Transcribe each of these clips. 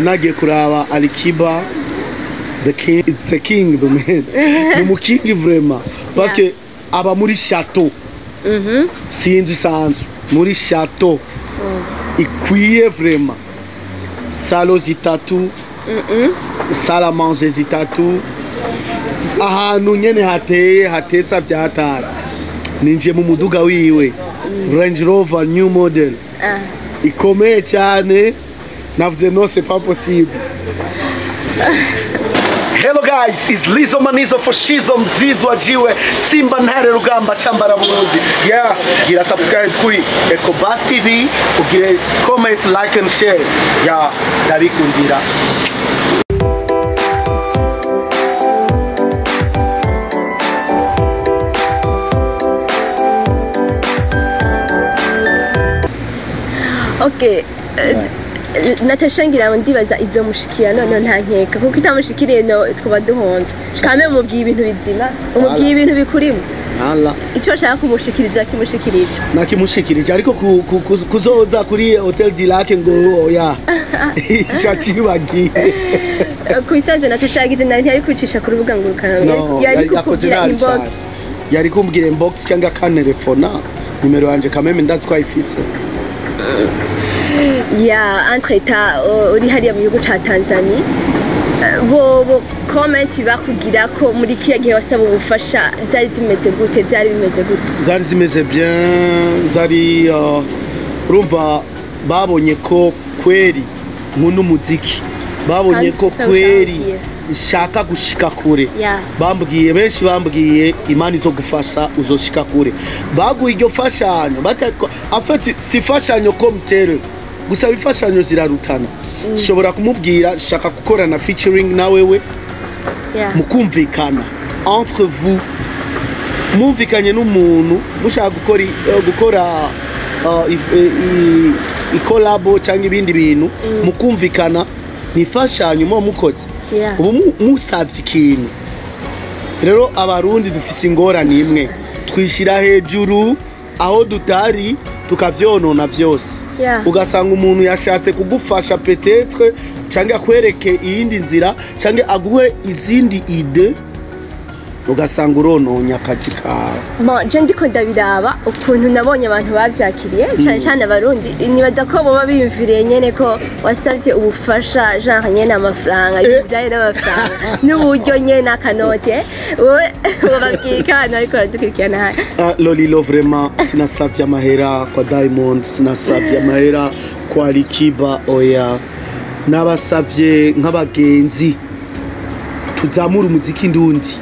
nagiye kuraba Alikiba the king the man ni mu king vraiment parce que aba muri château sinzi sanzu muri château ikwiye vraiment salo zitatu sala manger zitatu ahantu nyene hatesa vyatara ninje mu muduga wiwe Range Rover new model ikomeye cyane navuze no c'est pas possible. Hello guys, it's Lizo Manizo for Shizo Mzizwa Jiwe Simba Ntare Rugamba Chambara Burundi. Yeah, gira subscribe kuri Ecobus TV, ugire comment, like and share. Yeah, ndabikundira. Okay. Natasha ngira ndibaza izo mushikira none nta nkeka kuko itamushikiriye no twaba duhonze kame mubwiye ibintu bizima umubwiye ibintu bikurimo Allah ico shaka kumushikiriza kimushikirije nakimushikirije ariko kuzoza kuri Hotel Dilake ngo oya icacibagiye kuisanze Natasha yagize nawe ntiyabikucisha ku rubuga ngurukana yari kukubwira inbox yari kumbwira inbox cyangwa kanelefona numero yanje kameme ndazi ko ayifise ya entreta uri hariya mu gihugu ca Tanzania bo comment bakugira ko muri kiya gihe wasaba ubufasha zari zimeze gute byari bimeze gute zari zimeze bien zari urumva babonye ko kweri nk'uno muziki babonye ko kweri shaka gushika kure bambwiye benshi bambwiye imani zo gufasha uzoshika kure baguye iryo fashanyo batako afati sifashanyo komtere gusa bifashanyo zirarutana shobora kumubwira shaka gukorana featuring na wewe mukumvikana entre vous mumvikanye n'umuntu mushaka gukora ikolabo cyangwa ibindi bintu mukumvikana nifashanyo mu mukoze ubu musavye ikintu rero abarundi dufise ingorane imwe twishira hejuru aho dutari tukavyonona vyose ugasanga umuntu yashatse kugufasha peut-être cyangwa kwereke iyindi nzira cyangwa aguhe izindi ide ugasanga urononya akazi kawe je ndiko ndabiraba ukuntu nabonye abantu bavyakiriye cyane cyane abarundi nibaza ko boba biyumviriye nyene ko wasavye ubufasha genre nyene amafaranga ibyaye n'amafaranga n'uburyo nyene akanote wowe bababwikana ariko dukurikirana Lolilo vraiment sinasavye amahera kwa Diamond sinasavye amahera kwa Alikiba oya nabasavye nk'abagenzi tuzamura umuziki ndundi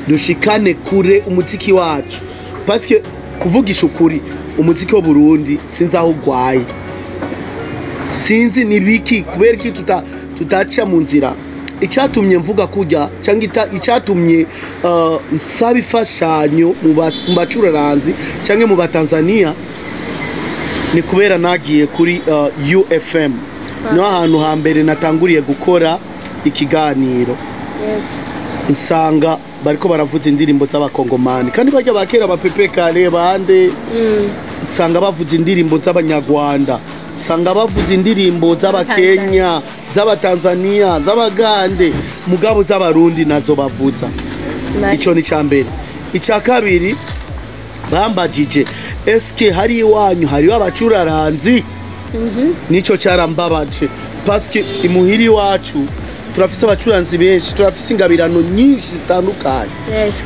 dushikane kure umuziki wacu parce que kuvugisha ukuri umuziki wo Burundi sinzi aho gwaye sinzi nibiki kubera ki tutaca mu nzira icyatumye mvuga kujya cyangwa icyatumye nsaba ifashanyo mu bacuraranzi cyangwa mu batanzania ni kubera nagiye kuri UFM no ahantu hambere natanguriye gukora ikiganiro nsanga bariko baravuza indirimbo z'abakongomani kandi bajya bakera abapepe kare bande nsanga bavuza indirimbo z'abanyarwanda nsanga bavuza indirimbo z'abakenya z'abatanzania z'abagande mugabo z'abarundi nazo bavuza ico ni cyambere icya kabiri bambajije eske hari iwanyu hari abacuraranzi nico cyarambabaje parce que imuhiri wacu turafise abacuranzi benshi turafise ingabirano nyinshi zitandukanye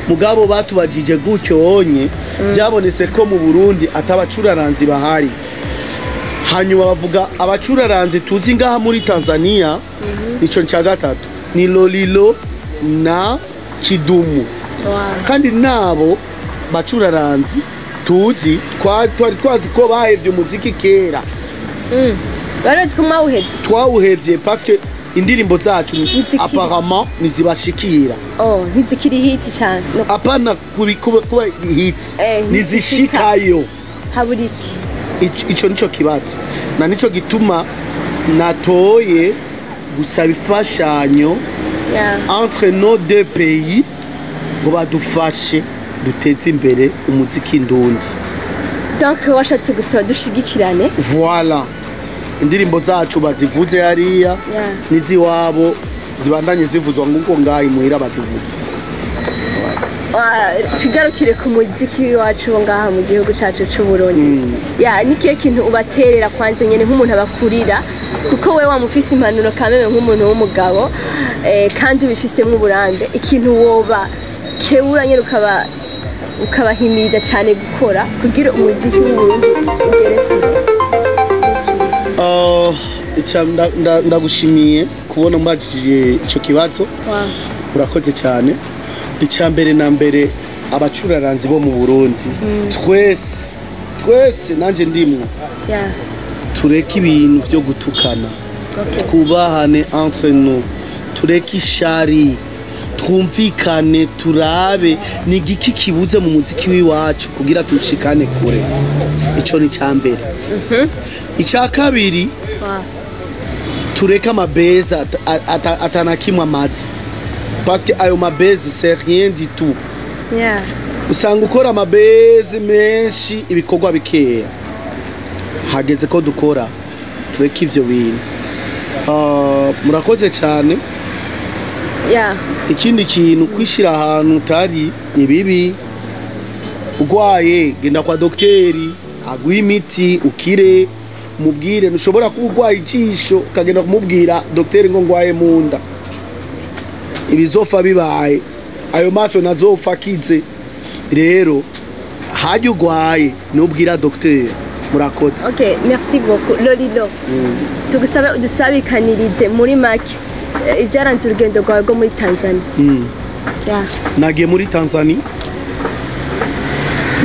mugabo batubajije gutyo onye byabonese ko mu Burundi atabacuraranzi bahari hanyuma bavuga abacuraranzi tuzi ngaha muri Tanzania ico nca gatatu ni Lolilo na Kidumu kandi nabo bacuraranzi tuzi twari twazi ko bahevye umuziki kera bari twawuhevye parce que indirimbo zacu apparemment nizibashikira ntizikiri hiti cyane apana kuba hiti nizishikayo haburiki ico nico kibazo na nico gituma natoye gusaba ifashanyo entre nos deux pays ngo badufashe duteze imbere umuziki ndundi donc washatse gusaba dushigikirane voilà indirimbo zacu bazivuze hariya Yeah. n'iziwabo zibandanye zivuzwa nguko ngaho imuhira bazivuze. Tugarukire ku muziki wacu wo ngaha mu gihugu cyacu cy'u Burundi. Ya nikiye kintu ubaterera kwanze nyene nk'umuntu abakurira kuko we wamufise impanuro kameme nk'umuntu w'umugabo kandi ubifisemo uburambe ikintu woba kebura nyene ukabahimiriza cyane gukora kugira umuziki w'u Burundi ugere kure. Ndagushimiye kubona mbajije ico kibazo. Urakoze cyane. Icambere na mbere abacuraranzi bo mu Burundi twese nanje ndimwe tureke ibintu byo gutukana twubahane entre nous tureke ishari twumvikane turabe ni igiki kibuze mu muziki w'iwacu kugira tushikane kure ico ni cambere ica kabiri tureke amabeza atanakimwe amazi parce que ayo mabezi c'est rien du tout. Yeah. Usanga ukora amabezi menshi ibikorwa bikeya. Hageze ko dukora tureke ivyo bintu. Murakoze cyane. Yeah. Ikindi kintu kwishira ahantu utari ni bibi. Ugwaye genda kwa dokteri aguha imiti ukire mubwire ntushobora kuba ugwaye ijisho ukagenda kumubwira dokteri ngo ngwaye munda. Ibizofa bibaye ayo maso nazopfa akize rero hajya ugwaye nubwira docteur. Murakoze. Okay, merci beaucoup Lolilo. Tugusabe udusabikanirize muri make ivyaranze urugendo rwawe rwo muri Tanzania. Yeah. Nagiye muri Tanzania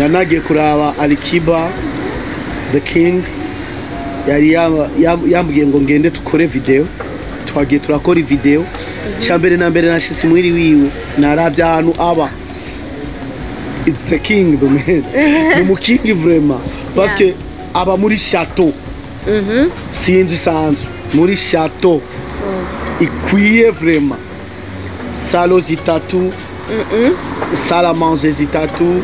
nagiye kuraba Alikiba the King yari yambwiye ngo ngende tukore video twagiye turakora video. Chambere na mbere nashitse mwiri wiwe naravya ahantu aba it's a king the man ni mu king vraiment parce que aba muri chateau sinzi sanzu muri chateau ikwiye vraiment salo zitatu sala à manger zitatu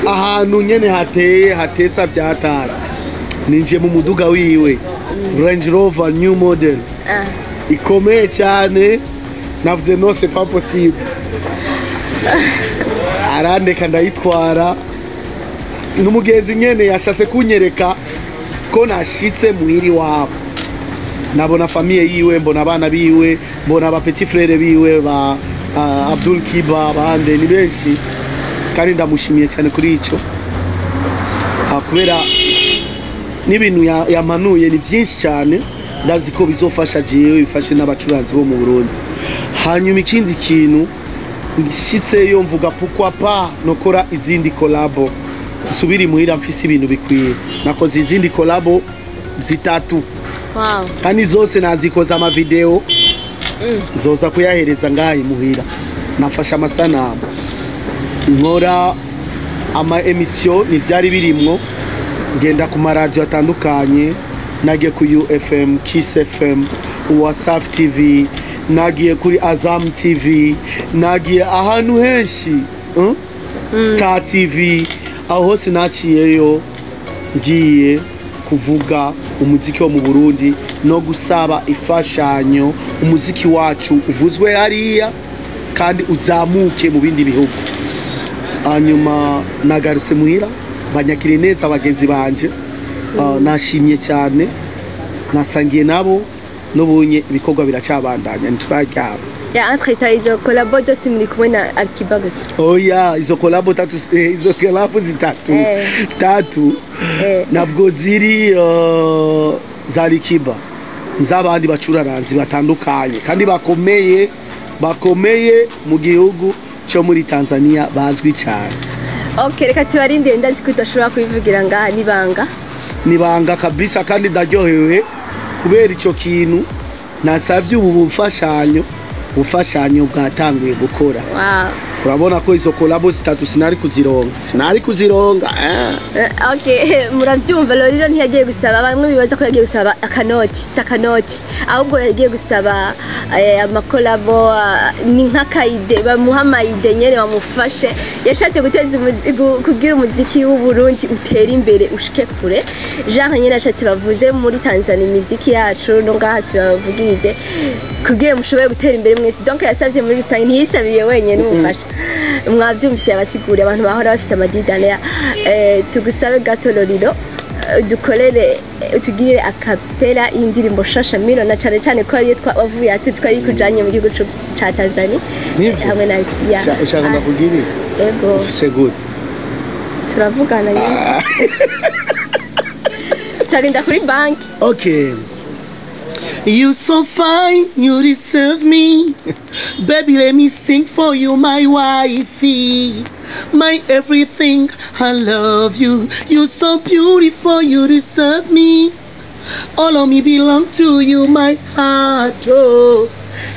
ahantu nyene hatesa vyatara ninje mu muduga wiwe Range Rover new model ikomeye cyane navuze no c'est pas possible arandeka ndayitwara n'umugenzi nyene yashatse kunyereka ko nashitse muhiri wabo nabona famille yiwe mbona abana biwe mbona aba petit frère biwe ba Abdul Kiba bande ni benshi kandi ndamushimiye cyane kuri ico kubera n'ibintu yamanuye ni byinshi cyane ndazi ko bizofasha jewe bifashe n'abacuranzi bo mu Burundi. Hanyuma ikindi kintu nshitseyo mvuga pourquoi pas nokora izindi collabo subiri muhira mfise ibintu bikwiye nakoze izindi collabo zitatu. Wow. Kandi zose nazikoza ama video zoza kuyahereza ngahe muhira nafasha amasanamu nkora ama emission nivyari birimwo ngenda ku maradio atandukanye nagiye ku UFM, Kiss FM, WhatsApp TV, nagiye kuri Azam TV, nagiye ahantu henshi Star TV, aho hose naciyeyo ngiye kuvuga umuziki wo mu Burundi no gusaba ifashanyo umuziki wacu uvuzwe hariya kandi uzamuke mu bindi bihugu. Hanyuma nagarutse muhira banyakire neza abagenzi banje. Nashimye cyane nasangiye nabo nubunye ibikorwa biracabandanya nturaryaba. Ya entre izo collabo zose muri kumwe na Alikiba gusa. Oya izo collabo tatu izo collabo zitatu tatu nabwo ziri za Alikiba z'abandi bacuraranzi batandukanye kandi bakomeye mu gihugu cyo muri Tanzania bazwi cyane. Okay, reka tubarinde ndazi ko udashobora kubivugira ngaha nibanga kabisa kandi ndaryohewe kubera ico kintu nasavye ubu bufashanyo bwatanguye gukora. Wow. urabona ko izo kolabo zitatu sinari kuzironga okay muravyumva Lolilo ntiyagiye gusaba bamwe bibaza ko yagiye gusaba akanoti sakanoti ahubwo yagiye gusaba amakolabo ni nk'akaide bamuha amayide nyene bamufashe yashatse guteza kugira umuziki w'u Burundi utera imbere ushike kure genre nyene yashatse bavuze muri Tanzania imiziki yacu no ngaha tubavugirize kugira mushoboye gutera imbere mwese donc yasavye muri rusange ntiyisabiye wenyene umufasha mwavyumvise abasigura abantu bahora bafite amadidane tugusabe gato Lolilo dukorere tugire akapela y'indirimbo shasha mino na cyane cyane ko ariyo twavuye ati twari kujanye mu gihugu ca Tanzania hamwe na ushaka ndakugire yego c'est good turavugana nyine tagenda kuri bank okay. You so fine, you deserve me. Baby, let me sing for you, my wifey. My everything, I love you. You so beautiful, you deserve me. All of me belong to you, my heart, oh.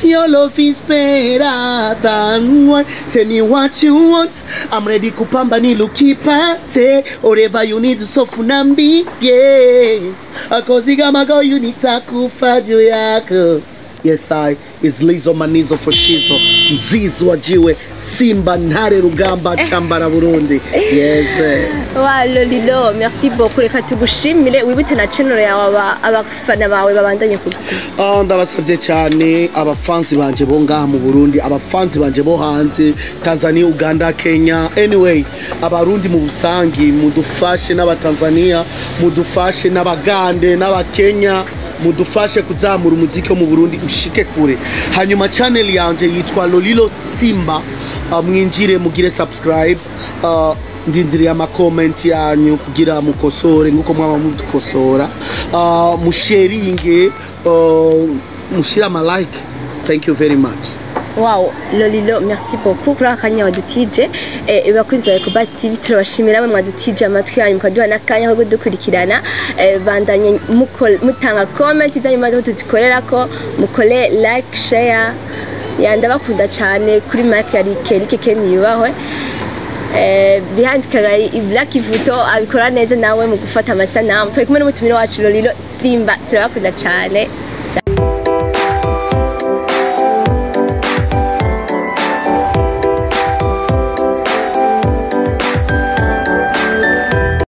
Your love is better than what. Tell me what you want. I'm ready kupamba nilukipate. Whatever you need so funambi, yeah. Akoziga mago you need takufa juu yako. Yes I is Lizo Manizo for Shizo Mzizo wajiwe Simba Ntare Rugamba Chambara Burundi. Yes wa Lolilo merci beaucoup reka tugushimire wibute na channel yawe abafana bawe babandanye kugukuba ndabasavye cyane abafanzi banje bo ngaha mu Burundi abafanzi banje bo hanze Tanzania Uganda Kenya anyway abarundi mu busangi mudufashe n'abatanzania mudufashe n'abagande n'abakenya mudufashe kuzamura umuziki mu Burundi ushike kure hanyuma channel yanje yitwa Lolilo Simba mwinjire mugire subscribe ndindiriye ama comment yanyu kugira mukosore nguko mwaba mudukosora musharinge mushira ama like thank you very much. Wow, Lolilo merci beaucoup kuri akanya wadutije bakunzi bawe ku Buzz TV turabashimira bamwe mwadutije amatwi yanyu mukaduha nakanya ko dukurikirana bandanye mutanga comment zanyu maze tuzikorera ko mukole like share yanda bakunda cyane kuri mic ya Kerike Ken yubahwe behind Kagai Black Ivuto abikora neza nawe mu gufata amasanamu turi kumwe n'umutumire wacu Lolilo Simba turabakunda cyane.